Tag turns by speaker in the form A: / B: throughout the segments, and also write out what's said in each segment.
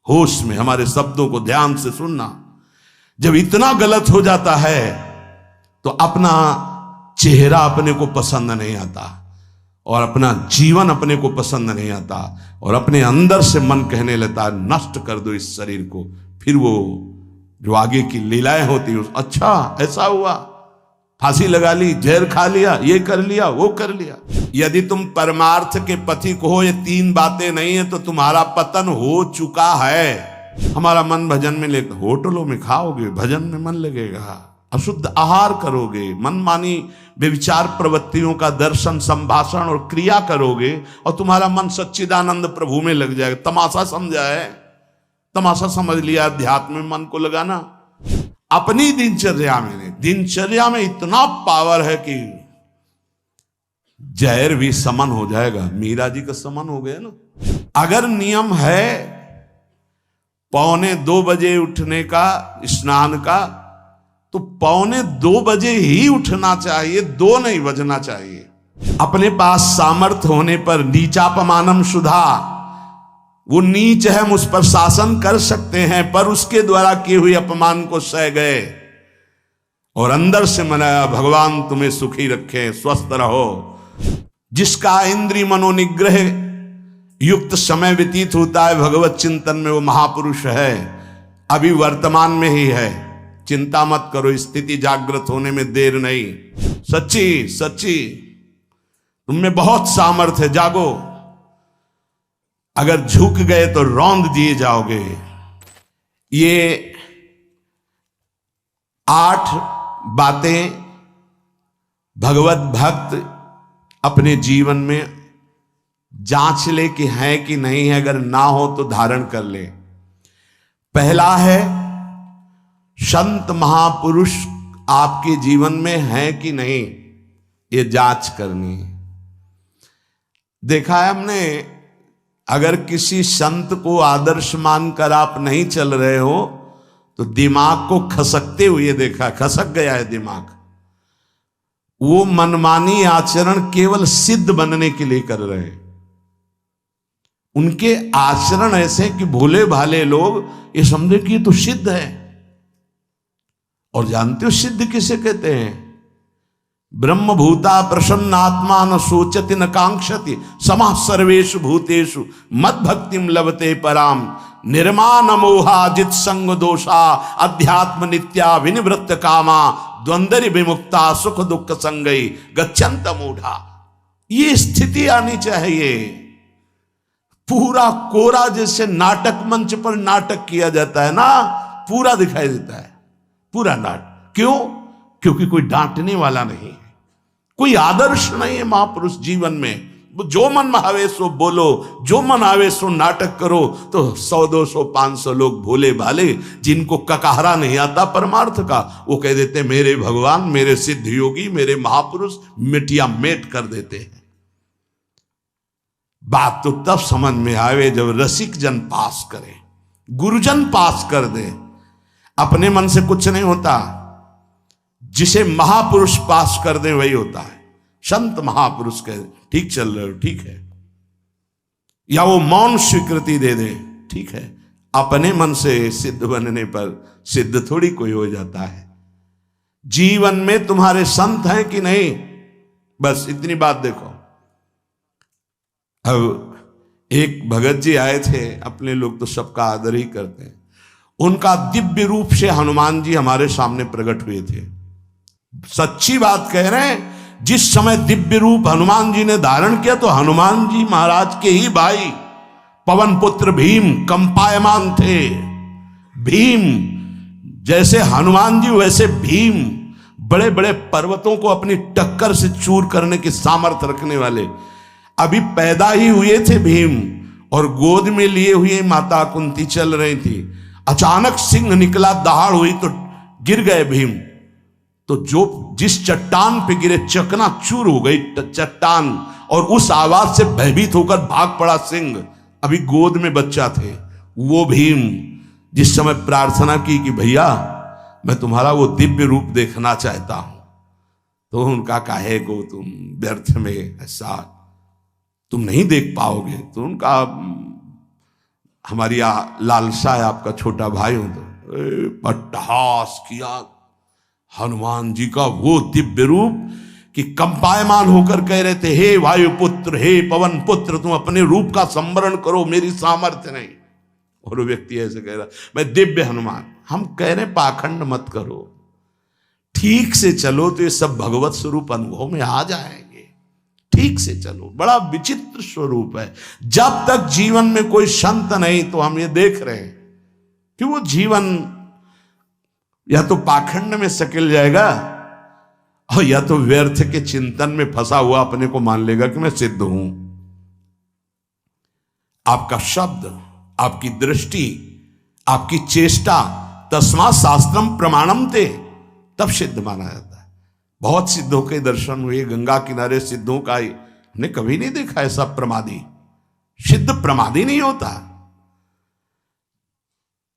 A: होश में हमारे शब्दों को ध्यान से सुनना। जब इतना गलत हो जाता है तो अपना चेहरा अपने को पसंद नहीं आता और अपना जीवन अपने को पसंद नहीं आता और अपने अंदर से मन कहने लगता है नष्ट कर दो इस शरीर को। फिर वो जो आगे की लीलाएं होती है, अच्छा ऐसा हुआ, फांसी लगा ली, जहर खा लिया, ये कर लिया, वो कर लिया। यदि तुम परमार्थ के पथिक हो, ये तीन बातें नहीं है तो तुम्हारा पतन हो चुका है। हमारा मन भजन में ले, होटलों में खाओगे, भजन में मन लगेगा, अशुद्ध आहार करोगे, मनमानी व्यभिचार प्रवृत्तियों का दर्शन, संभाषण और क्रिया करोगे और तुम्हारा मन सच्चिदानंद प्रभु में लग जाएगा। तमाशा समझा है, तमाशा समझ लिया अध्यात्म में मन को लगाना। अपनी दिनचर्या में इतना पावर है कि जहर भी समन हो जाएगा। मीरा जी का समन हो गया ना। अगर नियम है 1:45 बजे उठने का, स्नान का, तो 1:45 बजे ही उठना चाहिए, 2 नहीं बजना चाहिए। अपने पास सामर्थ्य होने पर नीचापमानम सुधा, वो नीच है, हम उस पर शासन कर सकते हैं, पर उसके द्वारा किए हुए अपमान को सह गए और अंदर से मनाया भगवान तुम्हें सुखी रखे, स्वस्थ रहो। जिसका इंद्रिय मनोनिग्रह युक्त समय व्यतीत होता है भगवत चिंतन में, वो महापुरुष है। अभी वर्तमान में ही है, चिंता मत करो, स्थिति जागृत होने में देर नहीं। सच्ची सच्ची तुम में बहुत सामर्थ्य है, जागो। अगर झुक गए तो रौंद दिए जाओगे। ये 8 बातें भगवत भक्त अपने जीवन में जांच ले कि है कि नहीं है, अगर ना हो तो धारण कर ले। पहला है, संत महापुरुष आपके जीवन में है कि नहीं, ये जांच करनी है। देखा है हमने, अगर किसी संत को आदर्श मानकर आप नहीं चल रहे हो तो दिमाग को खसकते हुए देखा, खसक गया है दिमाग। वो मनमानी आचरण केवल सिद्ध बनने के लिए कर रहे हैं। उनके आचरण ऐसे कि भोले भाले लोग ये समझे कि ये तो सिद्ध है। और जानते हो सिद्ध किसे कहते हैं? ब्रह्म भूता प्रसन्नात्मा न सोचति न कांक्षति समः सर्वेषु भूतेषु मद भक्तिम लभते पराम निर्माण मोहा जित संग दोषा अध्यात्म नित्या विनिवृत्त कामा द्वंद्व विमुक्ता सुख दुख संगई गच्छन्त मूढ़ा। ये स्थिति आनी चाहिए। पूरा कोरा जैसे नाटक मंच पर नाटक किया जाता है ना, पूरा दिखाई देता है, पूरा नाटक। क्यों? क्योंकि कोई डांटने वाला नहीं है, कोई आदर्श नहीं है महापुरुष जीवन में। जो मन में आवे सो बोलो, जो मन आवे सो नाटक करो, तो 100 200 500 लोग भोले भाले जिनको ककाहरा नहीं आता परमार्थ का, वो कह देते मेरे भगवान, मेरे सिद्ध योगी, मेरे महापुरुष मिटिया मेट कर देते हैं। बात तो तब समझ में आवे जब रसिक जन पास करे, गुरुजन पास कर दे। अपने मन से कुछ नहीं होता, जिसे महापुरुष पास कर दे वही होता है। संत महापुरुष कहे ठीक चल रहे हो, ठीक है, या वो मौन स्वीकृति दे दे, ठीक है। अपने मन से सिद्ध बनने पर सिद्ध थोड़ी कोई हो जाता है। जीवन में तुम्हारे संत हैं कि नहीं, बस इतनी बात देखो। अब एक भगत जी आए थे, अपने लोग तो सबका आदर ही करते हैं। उनका दिव्य रूप से हनुमान जी हमारे सामने प्रकट हुए थे। सच्ची बात कह रहे हैं, जिस समय दिव्य रूप हनुमान जी ने धारण किया तो हनुमान जी महाराज के ही भाई पवन पुत्र भीम कंपायमान थे। भीम जैसे हनुमान जी वैसे भीम, बड़े बड़े पर्वतों को अपनी टक्कर से चूर करने की सामर्थ्य रखने वाले। अभी पैदा ही हुए थे भीम और गोद में लिए हुए माता कुंती चल रही थी। अचानक सिंह निकला, दहाड़ हुई तो गिर गए भीम। तो जो जिस चट्टान पे गिरे चकना चूर हो गई चट्टान, और उस आवाज से भयभीत होकर भाग पड़ा सिंह। अभी गोद में बच्चा थे। वो भीम जिस समय प्रार्थना की कि भैया मैं तुम्हारा वो दिव्य रूप देखना चाहता हूं, तो उनका काहे को तुम व्यर्थ में ऐसा तुम नहीं देख पाओगे। तो उनका हमारी लालसा है आपका छोटा भाई हूं तो अट्टहास किया हनुमान जी का वो दिव्य रूप कि कंपायमान होकर कह रहे थे, हे वायुपुत्र, हे पवन पुत्र, तुम अपने रूप का संवरण करो, मेरी सामर्थ्य नहीं। और वो व्यक्ति ऐसे कह रहा, मैं दिव्य हनुमान। हम कह रहे पाखंड मत करो, ठीक से चलो तो ये सब भगवत स्वरूप अनुभव में आ जाएंगे। ठीक से चलो, बड़ा विचित्र स्वरूप है। जब तक जीवन में कोई संत नहीं तो हम ये देख रहे हैं कि वो जीवन या तो पाखंड में सकिल जाएगा और या तो व्यर्थ के चिंतन में फंसा हुआ अपने को मान लेगा कि मैं सिद्ध हूं। आपका शब्द, आपकी दृष्टि, आपकी चेष्टा, तस्मात् शास्त्रम प्रमाणम ते, तब सिद्ध माना जाता है। बहुत सिद्धों के दर्शन हुए, गंगा किनारे सिद्धों का हमने कभी नहीं देखा ऐसा प्रमादी। सिद्ध प्रमादी नहीं होता।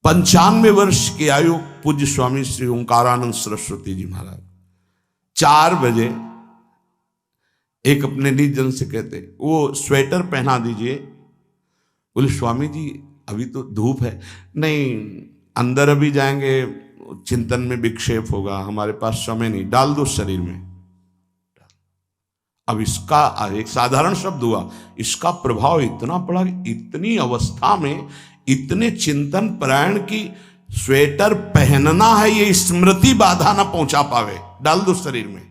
A: 95 वर्ष की आयु पूज्य स्वामी श्री ओंकारानंद सरस्वती जी महाराज 4 बजे एक अपने निजन से कहते, वो स्वेटर पहना दीजिए। बोले स्वामी जी अभी तो धूप है। नहीं, अंदर अभी जाएंगे, चिंतन में विक्षेप होगा, हमारे पास समय नहीं, डाल दो शरीर में। अब इसका एक साधारण शब्द हुआ, इसका प्रभाव इतना पड़ा, इतनी अवस्था में इतने चिंतन परायण की स्वेटर पहनना है ये स्मृति बाधा ना पहुंचा पावे, डाल दो शरीर में।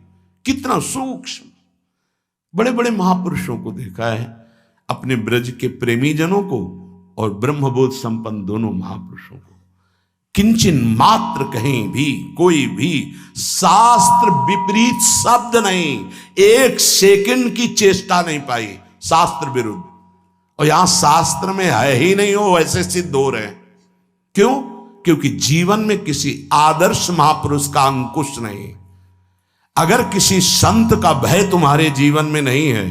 A: कितना सूक्ष्म। बड़े बड़े महापुरुषों को देखा है, अपने ब्रज के प्रेमी जनों को और ब्रह्मबोध संपन्न दोनों महापुरुषों को, किंचन मात्र कहीं भी कोई भी शास्त्र विपरीत शब्द नहीं, 1 सेकंड की चेष्टा नहीं पाई शास्त्र विरुद्ध। और यहां शास्त्र में है ही नहीं, हो वैसे सिद्ध हो रहे हैं। क्यों? क्योंकि जीवन में किसी आदर्श महापुरुष का अंकुश नहीं। अगर किसी संत का भय तुम्हारे जीवन में नहीं है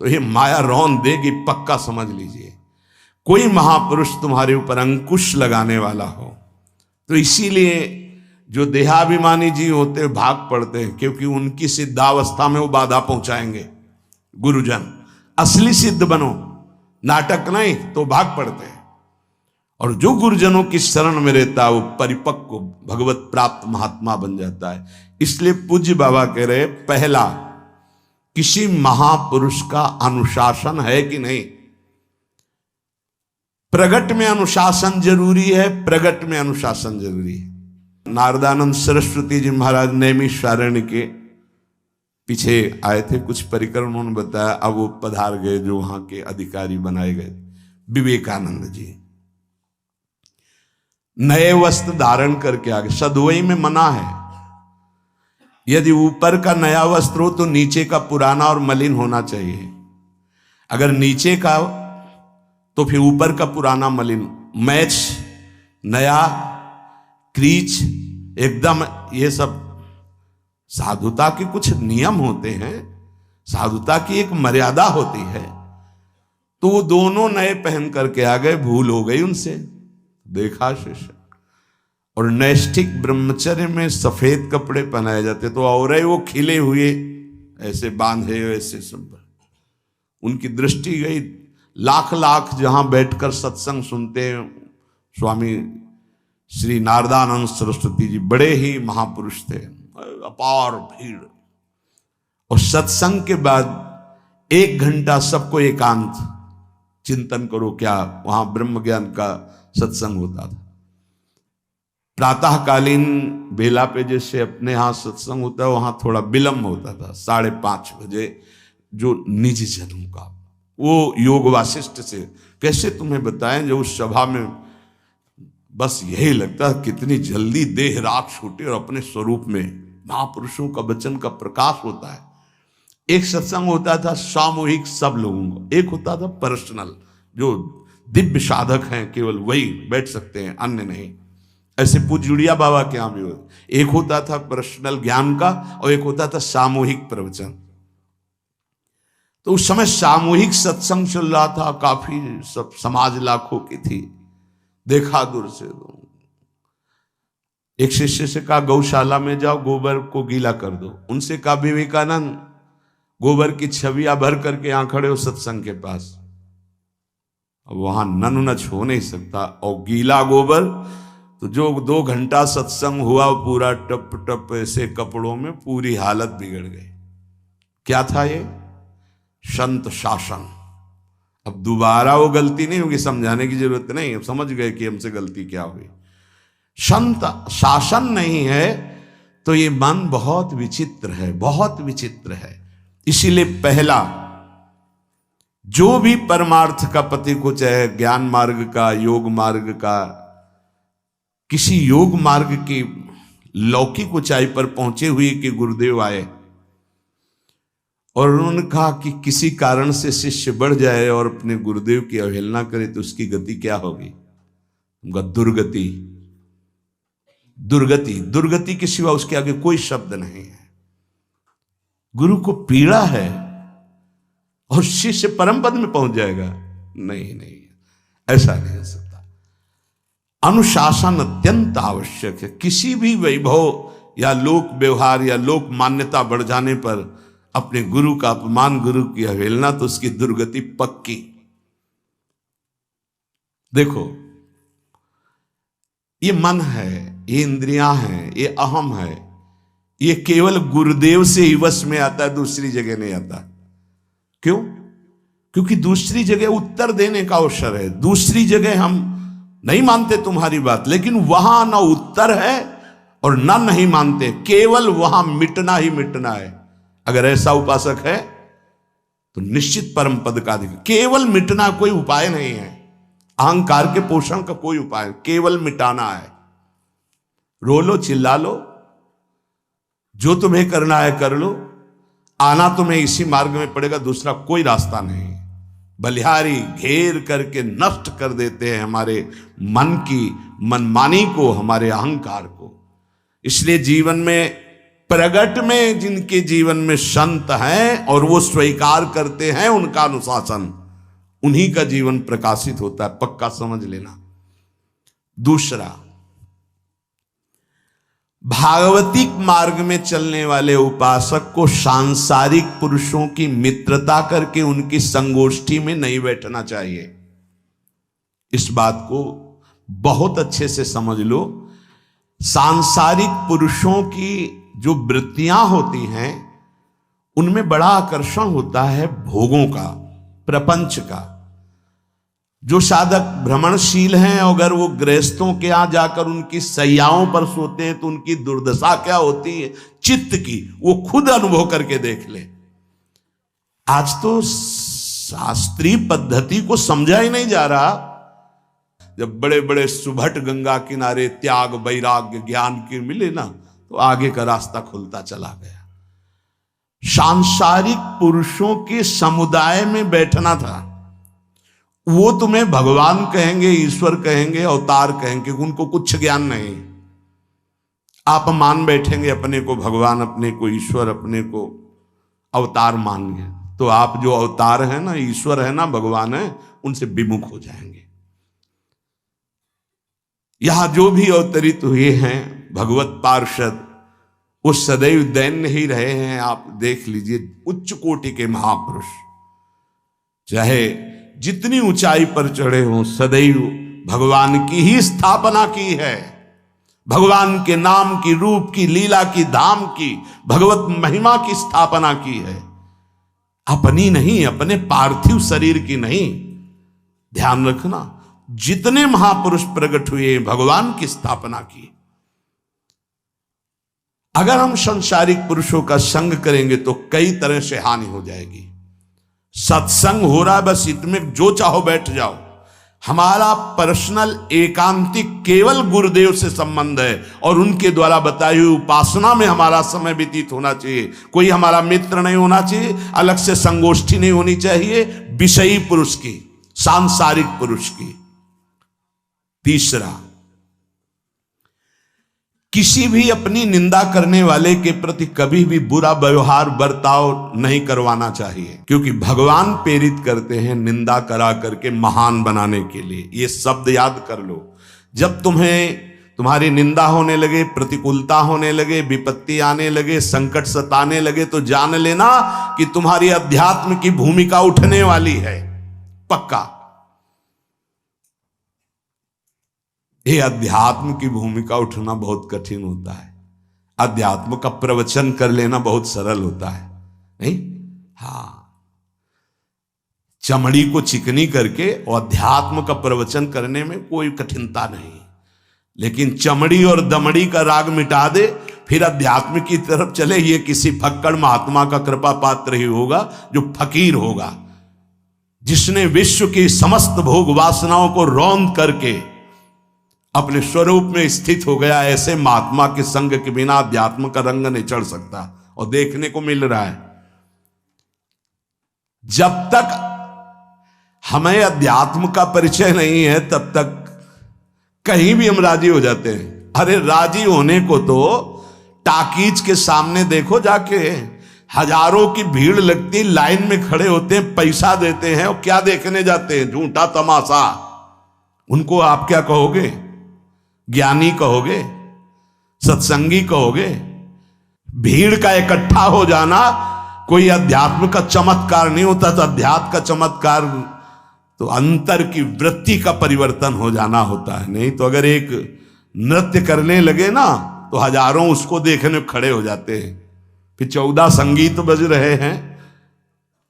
A: तो ये माया रौन देगी, पक्का समझ लीजिए। कोई महापुरुष तुम्हारे ऊपर अंकुश लगाने वाला हो तो इसीलिए जो देहाभिमानी जी होते हैं भाग पड़ते हैं, क्योंकि उनकी सिद्धावस्था में वो बाधा पहुंचाएंगे गुरुजन। असली सिद्ध बनो, नाटक नहीं, तो भाग पड़ते हैं। और जो गुरुजनों की शरण में रहता है वो परिपक्व भगवत प्राप्त महात्मा बन जाता है। इसलिए पूज्य बाबा कह रहे, पहला, किसी महापुरुष का अनुशासन है कि नहीं। प्रगट में अनुशासन जरूरी है, प्रगट में अनुशासन जरूरी है। नारदानंद सरस्वती जी महाराज नैमिषारण्य के पीछे आए थे, कुछ परिक्रम उन्होंने बताया। अब वो पधार गए जो वहां के अधिकारी बनाए गए, विवेकानंद जी। नए वस्त्र धारण करके आ गए। सदवई में मना है, यदि ऊपर का नया वस्त्र हो तो नीचे का पुराना और मलिन होना चाहिए। अगर नीचे का तो फिर ऊपर का पुराना मलिन, मैच नया, क्रीच एकदम, ये सब साधुता के कुछ नियम होते हैं, साधुता की एक मर्यादा होती है। तो वो दोनों नए पहन करके आ गए, भूल हो गई उनसे, देखा शिष्य। और नैष्ठिक ब्रह्मचर्य में सफेद कपड़े पहनाए जाते, तो और वो खिले हुए ऐसे बांधे, ऐसे सब उनकी दृष्टि गई। लाख लाख जहां बैठकर सत्संग सुनते हैं स्वामी श्री नारदानंद सरस्वती जी, बड़े ही महापुरुष थे, अपार भीड़। और सत्संग के बाद 1 घंटा सबको एकांत चिंतन करो। क्या वहां ब्रह्म ज्ञान का सत्संग होता था। प्रातःकालीन बेला पे जैसे अपने यहाँ सत्संग होता है, वहां थोड़ा विलंब होता था, 5:30 बजे। जो निज जनों का वो योग वासिष्ठ से कैसे तुम्हें बताएं, जो उस सभा में बस यही लगता है कितनी जल्दी देह राख छूटे और अपने स्वरूप में महापुरुषों का वचन का प्रकाश होता है। एक सत्संग होता था सामूहिक सब लोगों को, एक होता था पर्सनल, जो दिव्य साधक हैं केवल वही बैठ सकते हैं, अन्य नहीं। ऐसे पूज्य बाबा के यहाँ भी एक होता था पर्सनल ज्ञान का और एक होता था सामूहिक प्रवचन। तो उस समय सामूहिक सत्संग चल रहा था, काफी सब समाज लाखों की थी। देखा दूर से, एक शिष्य से कहा गौशाला में जाओ, गोबर को गीला कर दो। उनसे कहा विवेकानंद गोबर की छवियां भर करके यहां खड़े हो सत्संग के पास, अब वहां नन नच हो नहीं सकता। और गीला गोबर तो जो 2 घंटा सत्संग हुआ पूरा टप टप ऐसे कपड़ों में पूरी हालत बिगड़ गई। क्या था ये? संत शासन। अब दोबारा वो गलती नहीं होगी, समझाने की जरूरत नहीं, अब समझ गए कि हमसे गलती क्या हुई। संत शासन नहीं है तो ये मन बहुत विचित्र है, बहुत विचित्र है। इसीलिए पहला जो भी परमार्थ का पति को, चाहे ज्ञान मार्ग का, योग मार्ग का, किसी योग मार्ग की लौकिक ऊंचाई पर पहुंचे हुए कि गुरुदेव आए और उन्होंने कहा कि किसी कारण से शिष्य बढ़ जाए और अपने गुरुदेव की अवहेलना करे तो उसकी गति क्या होगी? उनका दुर्गति। दुर्गति, दुर्गति के सिवा उसके आगे कोई शब्द नहीं है। गुरु को पीड़ा है और शिष्य परम पद में पहुंच जाएगा? नहीं नहीं, ऐसा नहीं हो सकता। अनुशासन अत्यंत आवश्यक है। किसी भी वैभव या लोक व्यवहार या लोक मान्यता बढ़ जाने पर अपने गुरु का अपमान, गुरु की अवहेलना, तो उसकी दुर्गति पक्की। देखो, ये मन है, ये इंद्रियां हैं, ये अहम है, ये केवल गुरुदेव से ही वश में आता है, दूसरी जगह नहीं आता। क्यों? क्योंकि दूसरी जगह उत्तर देने का अवसर है। दूसरी जगह हम नहीं मानते तुम्हारी बात, लेकिन वहां ना उत्तर है और ना नहीं मानते, केवल वहां मिटना ही मिटना है। अगर ऐसा उपासक है तो निश्चित परम पद का अधिकार। केवल मिटना कोई उपाय नहीं है, अहंकार के पोषण का कोई उपाय, केवल मिटाना है। रो लो, चिल्ला लो, जो तुम्हें करना है कर लो, आना तुम्हें इसी मार्ग में पड़ेगा, दूसरा कोई रास्ता नहीं। बलिहारी घेर करके नष्ट कर देते हैं हमारे मन की मनमानी को, हमारे अहंकार को। इसलिए जीवन में प्रगट में जिनके जीवन में संत हैं और वो स्वीकार करते हैं उनका अनुशासन, उन्हीं का जीवन प्रकाशित होता है, पक्का समझ लेना। दूसरा, भागवतिक मार्ग में चलने वाले उपासक को सांसारिक पुरुषों की मित्रता करके उनकी संगोष्ठी में नहीं बैठना चाहिए। इस बात को बहुत अच्छे से समझ लो। सांसारिक पुरुषों की जो वृत्तियां होती हैं उनमें बड़ा आकर्षण होता है भोगों का, प्रपंच का। जो साधक भ्रमणशील हैं, अगर वो गृहस्थों के यहां जाकर उनकी सैयाओं पर सोते हैं तो उनकी दुर्दशा क्या होती है चित्त की, वो खुद अनुभव करके देख ले। आज तो शास्त्रीय पद्धति को समझा ही नहीं जा रहा। जब बड़े बड़े सुभट गंगा किनारे त्याग, वैराग्य, ज्ञान के मिले ना, तो आगे का रास्ता खुलता चला गया। सांसारिक पुरुषों के समुदाय में बैठना था। वो तुम्हें भगवान कहेंगे, ईश्वर कहेंगे, अवतार कहेंगे, उनको कुछ ज्ञान नहीं। आप मान बैठेंगे अपने को भगवान, अपने को ईश्वर, अपने को अवतार मानिए, तो आप जो अवतार है ना, ईश्वर है ना, भगवान है, उनसे विमुख हो जाएंगे। यहां जो भी अवतरित हुए हैं भगवत पार्षद, वो सदैव दैन्य ही रहे हैं। आप देख लीजिए, उच्च कोटि के महापुरुष चाहे जितनी ऊंचाई पर चढ़े हों, सदैव भगवान की ही स्थापना की है। भगवान के नाम की, रूप की, लीला की, धाम की, भगवत महिमा की स्थापना की है, अपनी नहीं, अपने पार्थिव शरीर की नहीं। ध्यान रखना, जितने महापुरुष प्रकट हुए भगवान की स्थापना की। अगर हम संसारिक पुरुषों का संग करेंगे तो कई तरह से हानि हो जाएगी। सत्संग हो रहा है, बस इतने जो चाहो बैठ जाओ। हमारा पर्सनल एकांतिक केवल गुरुदेव से संबंध है और उनके द्वारा बताई हुई उपासना में हमारा समय व्यतीत होना चाहिए। कोई हमारा मित्र नहीं होना चाहिए, अलग से संगोष्ठी नहीं होनी चाहिए विषयी पुरुष की, सांसारिक पुरुष की। तीसरा, किसी भी अपनी निंदा करने वाले के प्रति कभी भी बुरा व्यवहार बर्ताव नहीं करवाना चाहिए, क्योंकि भगवान प्रेरित करते हैं निंदा करा करके महान बनाने के लिए। ये शब्द याद कर लो। जब तुम्हारी निंदा होने लगे, प्रतिकूलता होने लगे, विपत्ति आने लगे, संकट सताने लगे, तो जान लेना कि तुम्हारी अध्यात्म की भूमिका उठने वाली है, पक्का। ये अध्यात्म की भूमिका उठना बहुत कठिन होता है। अध्यात्म का प्रवचन कर लेना बहुत सरल होता है, नहीं? हाँ, चमड़ी को चिकनी करके और अध्यात्म का प्रवचन करने में कोई कठिनता नहीं, लेकिन चमड़ी और दमड़ी का राग मिटा दे फिर अध्यात्म की तरफ चले, ये किसी फक्कड़ महात्मा का कृपा पात्र ही होगा जो फकीर होगा, जिसने विश्व की समस्त भोग वासनाओं को रौंद करके अपने स्वरूप में स्थित हो गया। ऐसे महात्मा के संग के बिना अध्यात्म का रंग नहीं चढ़ सकता, और देखने को मिल रहा है। जब तक हमें अध्यात्म का परिचय नहीं है तब तक कहीं भी हम राजी हो जाते हैं। अरे राजी होने को तो टाकीज के सामने देखो जाके, हजारों की भीड़ लगती, लाइन में खड़े होते हैं, पैसा देते हैं, और क्या देखने जाते हैं? झूठा तमाशा। उनको आप क्या कहोगे? ज्ञानी कहोगे? सत्संगी कहोगे? भीड़ का इकट्ठा हो जाना कोई अध्यात्म का चमत्कार नहीं होता। तो अध्यात्म का चमत्कार तो अंतर की वृत्ति का परिवर्तन हो जाना होता है। नहीं तो अगर एक नृत्य करने लगे ना तो हजारों उसको देखने खड़े हो जाते हैं, फिर 14 संगीत बज रहे हैं,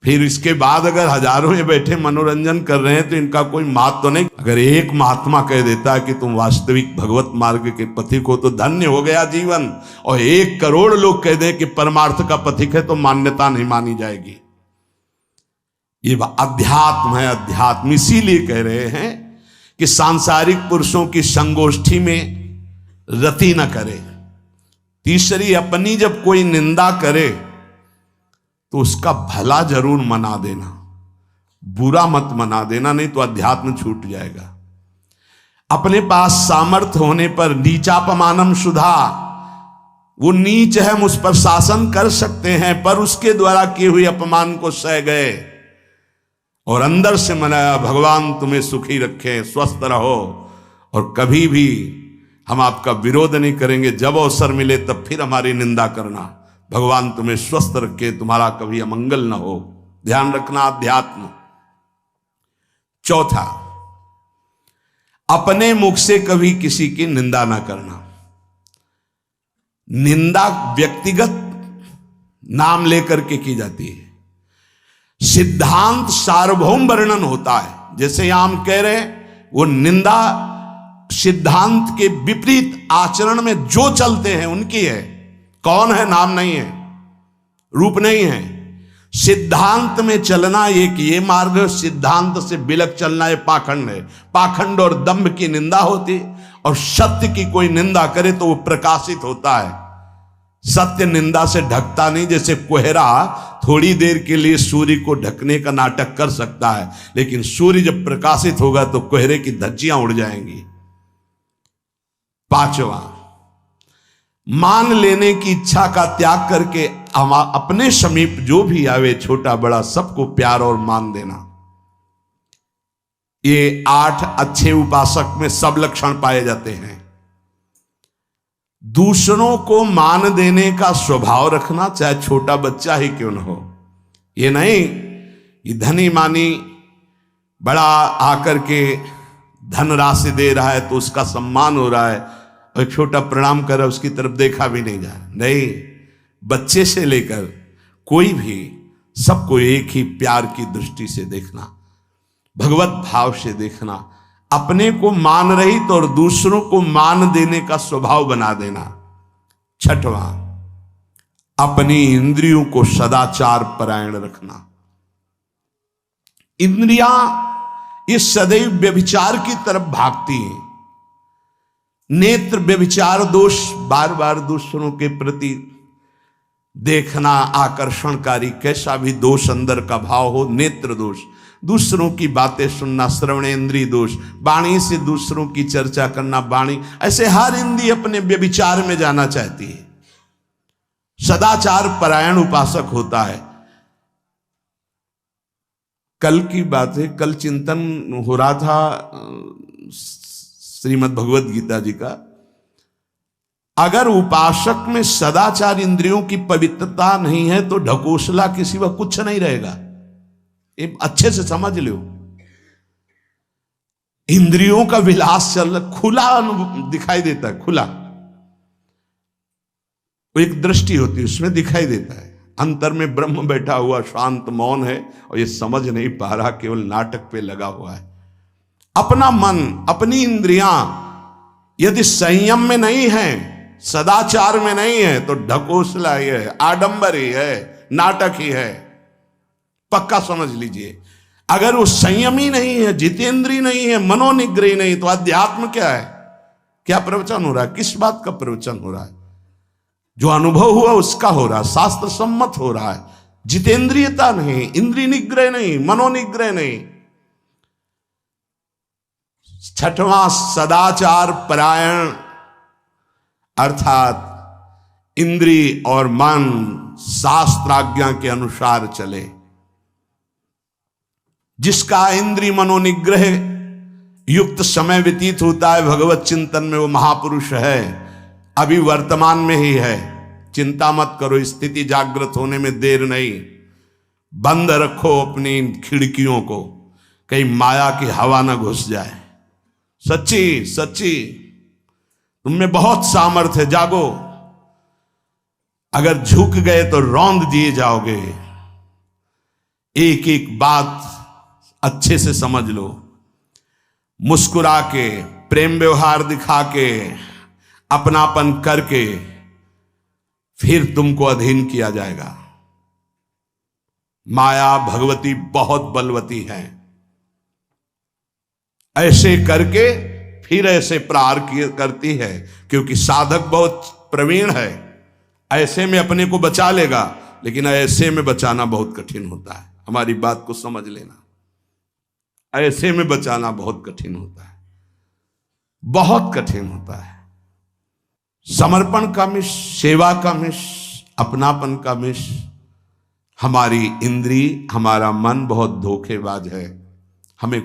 A: फिर इसके बाद अगर हजारों ये बैठे मनोरंजन कर रहे हैं तो इनका कोई महत्व तो नहीं। अगर एक महात्मा कह देता है कि तुम वास्तविक भगवत मार्ग के पथिक हो तो धन्य हो गया जीवन, और 1 करोड़ लोग कह दें कि परमार्थ का पथिक है तो मान्यता नहीं मानी जाएगी। ये अध्यात्म है। अध्यात्म इसीलिए कह रहे हैं कि सांसारिक पुरुषों की संगोष्ठी में रति न करे। तीसरी, अपनी जब कोई निंदा करे तो उसका भला जरूर मना देना, बुरा मत मना देना, नहीं तो अध्यात्म छूट जाएगा। अपने पास सामर्थ्य होने पर नीचापमानम सुधा, वो नीच है, हम उस पर शासन कर सकते हैं, पर उसके द्वारा किए हुए अपमान को सह गए और अंदर से मनाया, भगवान तुम्हें सुखी रखे, स्वस्थ रहो, और कभी भी हम आपका विरोध नहीं करेंगे। जब अवसर मिले तब फिर हमारी निंदा करना, भगवान तुम्हें स्वस्थ रखे, तुम्हारा कभी अमंगल न हो। ध्यान रखना अध्यात्म। चौथा, अपने मुख से कभी किसी की निंदा ना करना। निंदा व्यक्तिगत नाम लेकर के की जाती है, सिद्धांत सार्वभौम वर्णन होता है। जैसे यहां हम कह रहे हैं, वो निंदा सिद्धांत के विपरीत आचरण में जो चलते हैं उनकी है। कौन है? नाम नहीं है, रूप नहीं है। सिद्धांत में चलना एक ये मार्ग, सिद्धांत से बिलक चलना ये पाखंड है। पाखंड और दंभ की निंदा होती, और सत्य की कोई निंदा करे तो वो प्रकाशित होता है। सत्य निंदा से ढकता नहीं। जैसे कोहरा थोड़ी देर के लिए सूर्य को ढकने का नाटक कर सकता है, लेकिन सूर्य जब प्रकाशित होगा तो कोहरे की धज्जियां उड़ जाएंगी। पांचवा, मान लेने की इच्छा का त्याग करके अपने समीप जो भी आवे, छोटा बड़ा सबको प्यार और मान देना। ये 8 अच्छे उपासक में सब लक्षण पाए जाते हैं। दूसरों को मान देने का स्वभाव रखना, चाहे छोटा बच्चा ही क्यों न हो। ये नहीं कि धनी मानी बड़ा आकर के धन राशि दे रहा है तो उसका सम्मान हो रहा है, और एक छोटा प्रणाम कर रहा है उसकी तरफ देखा भी नहीं जा रहा। नहीं, बच्चे से लेकर कोई भी सबको एक ही प्यार की दृष्टि से देखना, भगवत भाव से देखना। अपने को मान रहित और दूसरों को मान देने का स्वभाव बना देना। छठवां, अपनी इंद्रियों को सदाचार परायण रखना। इंद्रियां ये सदैव व्यभिचार की तरफ भागती हैं। नेत्र व्यभिचार दोष, बार बार दूसरों के प्रति देखना आकर्षणकारी, कैसा भी दोष अंदर का भाव हो, नेत्र दोष। दूसरों की बातें सुनना, श्रवणेंद्रिय दोष। वाणी से दूसरों की चर्चा करना, वाणी, ऐसे हर इंद्रिय अपने व्यभिचार में जाना चाहती है। सदाचार परायण उपासक होता है। कल की बात है, कल चिंतन हो रहा था श्रीमद् भगवत गीता जी का। अगर उपासक में सदाचार इंद्रियों की पवित्रता नहीं है तो ढकोसला किसी वक्त कुछ नहीं रहेगा। ये अच्छे से समझ लो। इंद्रियों का विलास चल रहा, खुला दिखाई देता है, खुला एक दृष्टि होती है उसमें दिखाई देता है। अंतर में ब्रह्म बैठा हुआ शांत मौन है और ये समझ नहीं पा रहा, केवल नाटक पे लगा हुआ है। अपना मन, अपनी इंद्रियां यदि संयम में नहीं है, सदाचार में नहीं है, तो ढकोसला ही है, आडंबर ही है, नाटक ही है, पक्का समझ लीजिए। अगर वो संयमी नहीं है, जितेंद्रीय नहीं है, मनोनिग्रही नहीं, तो अध्यात्म क्या है? क्या प्रवचन हो रहा है? किस बात का प्रवचन हो रहा है? जो अनुभव हुआ उसका हो रहा है, शास्त्र सम्मत हो रहा है। जितेंद्रियता नहीं, इंद्रिय निग्रह नहीं, मनोनिग्रह नहीं। छठवां सदाचार परायण, अर्थात इंद्रिय और मन शास्त्राज्ञा के अनुसार चले। जिसका इंद्रिय मनोनिग्रह युक्त समय व्यतीत होता है भगवत चिंतन में, वो महापुरुष है। अभी वर्तमान में ही है, चिंता मत करो, स्थिति जागृत होने में देर नहीं। बंद रखो अपनी खिड़कियों को, कहीं माया की हवा ना घुस जाए। सच्ची सच्ची तुम में बहुत सामर्थ्य है, जागो। अगर झुक गए तो रौंद दिए जाओगे। एक एक बात अच्छे से समझ लो। मुस्कुरा के, प्रेम व्यवहार दिखा के, अपनापन करके फिर तुमको अधीन किया जाएगा। माया भगवती बहुत बलवती है, ऐसे करके फिर ऐसे प्रहार करती है, क्योंकि साधक बहुत प्रवीण है। ऐसे में अपने को बचा लेगा, लेकिन ऐसे में बचाना बहुत कठिन होता है। हमारी बात को समझ लेना, ऐसे में बचाना बहुत कठिन होता है, बहुत कठिन होता है। समर्पण का मिश, सेवा का मिश, अपनापन का मिश। हमारी इंद्री, हमारा मन बहुत धोखेबाज है, हमें